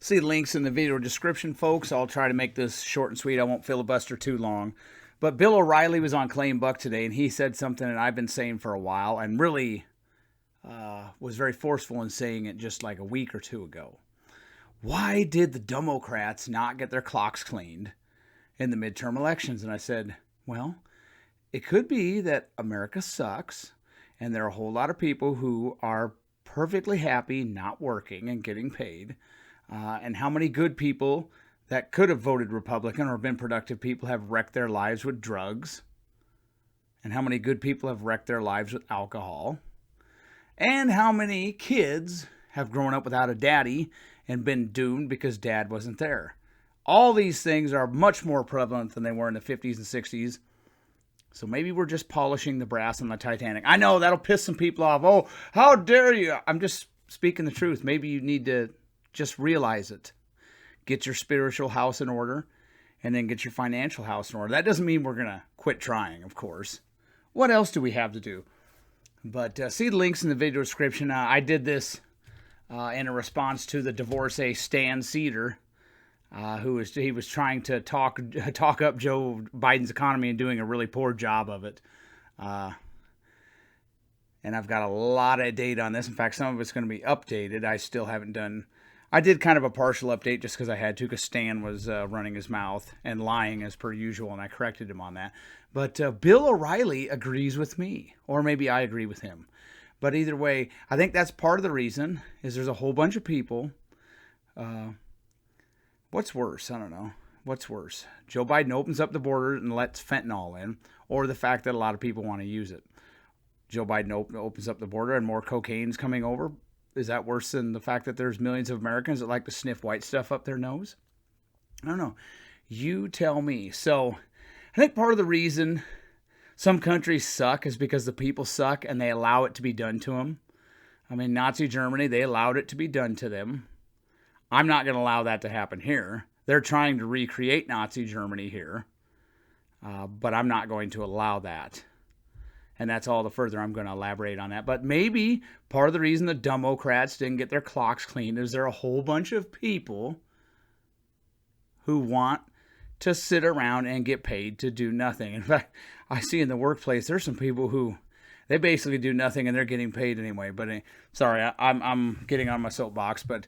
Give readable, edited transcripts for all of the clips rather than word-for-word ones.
See links in the video description, folks. I'll try to make this short and sweet. I won't filibuster too long. But Bill O'Reilly was on Clay and Buck today, and he said something that I've been saying for a while and really was very forceful in saying it just like a week or two ago. Why did the Dumbasscrats not get their clocks cleaned in the midterm elections? And I said, well, it could be that America sucks, and there are a whole lot of people who are perfectly happy not working and getting paid. And how many good people that could have voted Republican or been productive people have wrecked their lives with drugs. And how many good people have wrecked their lives with alcohol. And how many kids have grown up without a daddy and been doomed because dad wasn't there. All these things are much more prevalent than they were in the 50s and 60s. So maybe we're just polishing the brass on the Titanic. I know that'll piss some people off. Oh, how dare you? I'm just speaking the truth. Maybe you need to just realize it. Get your spiritual house in order, and then get your financial house in order. That doesn't mean we're going to quit trying, of course. What else do we have to do? But see the links in the video description. I did this in a response to the divorcee Stan Cedar, he was trying to talk up Joe Biden's economy and doing a really poor job of it. And I've got a lot of data on this. In fact, some of it's going to be updated. I still haven't done. I did kind of a partial update just because I had to, because Stan was running his mouth and lying as per usual, and I corrected him on that. But Bill O'Reilly agrees with me, or maybe I agree with him. But either way, I think that's part of the reason is there's a whole bunch of people. What's worse? I don't know. What's worse? Joe Biden opens up the border and lets fentanyl in, or the fact that a lot of people want to use it. Joe Biden opens up the border and more cocaine's coming over. Is that worse than the fact that there's millions of Americans that like to sniff white stuff up their nose? I don't know. You tell me. So I think part of the reason some countries suck is because the people suck and they allow it to be done to them. I mean, Nazi Germany, they allowed it to be done to them. I'm not going to allow that to happen here. They're trying to recreate Nazi Germany here, but I'm not going to allow that. And that's all the further I'm going to elaborate on that. But maybe part of the reason the Dumbasscrats didn't get their clocks cleaned is there are a whole bunch of people who want to sit around and get paid to do nothing. In fact, I see in the workplace there's some people who they basically do nothing and they're getting paid anyway. But sorry, I'm getting on my soapbox. But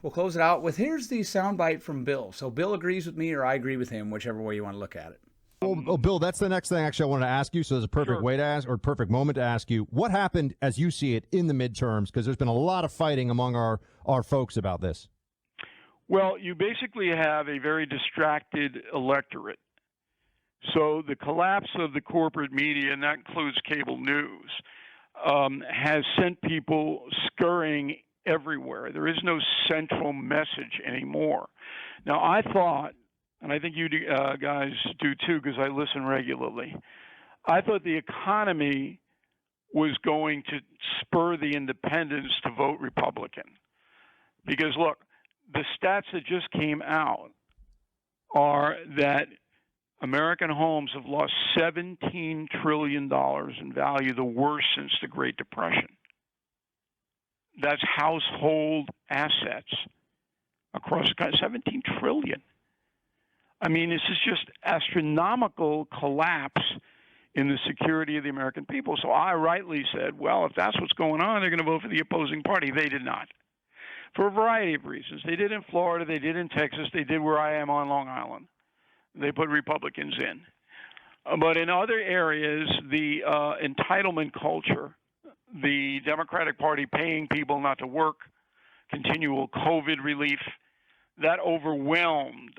we'll close it out with here's the soundbite from Bill. So Bill agrees with me or I agree with him, whichever way you want to look at it. Well, Bill, that's the next thing actually I wanted to ask you. So there's a perfect way to ask, or perfect moment to ask you. What happened as you see it in the midterms? Because there's been a lot of fighting among our folks about this. Well, you basically have a very distracted electorate. So the collapse of the corporate media, and that includes cable news, has sent people scurrying everywhere. There is no central message anymore. Now, I thought, and I think you guys do too because I listen regularly, I thought the economy was going to spur the independents to vote Republican. Because, look, the stats that just came out are that American homes have lost $17 trillion in value, the worst since the Great Depression. That's household assets across the country, $17 trillion. I mean, this is just astronomical collapse in the security of the American people. So I rightly said, well, if that's what's going on, they're going to vote for the opposing party. They did not, for a variety of reasons. They did in Florida. They did in Texas. They did where I am on Long Island. They put Republicans in. But in other areas, the entitlement culture, the Democratic Party paying people not to work, continual COVID relief, that overwhelmed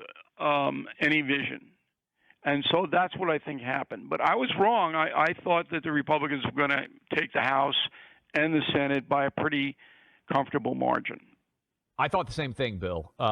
any vision. And so that's what I think happened. But I was wrong. I thought that the Republicans were going to take the House and the Senate by a pretty comfortable margin. I thought the same thing, Bill.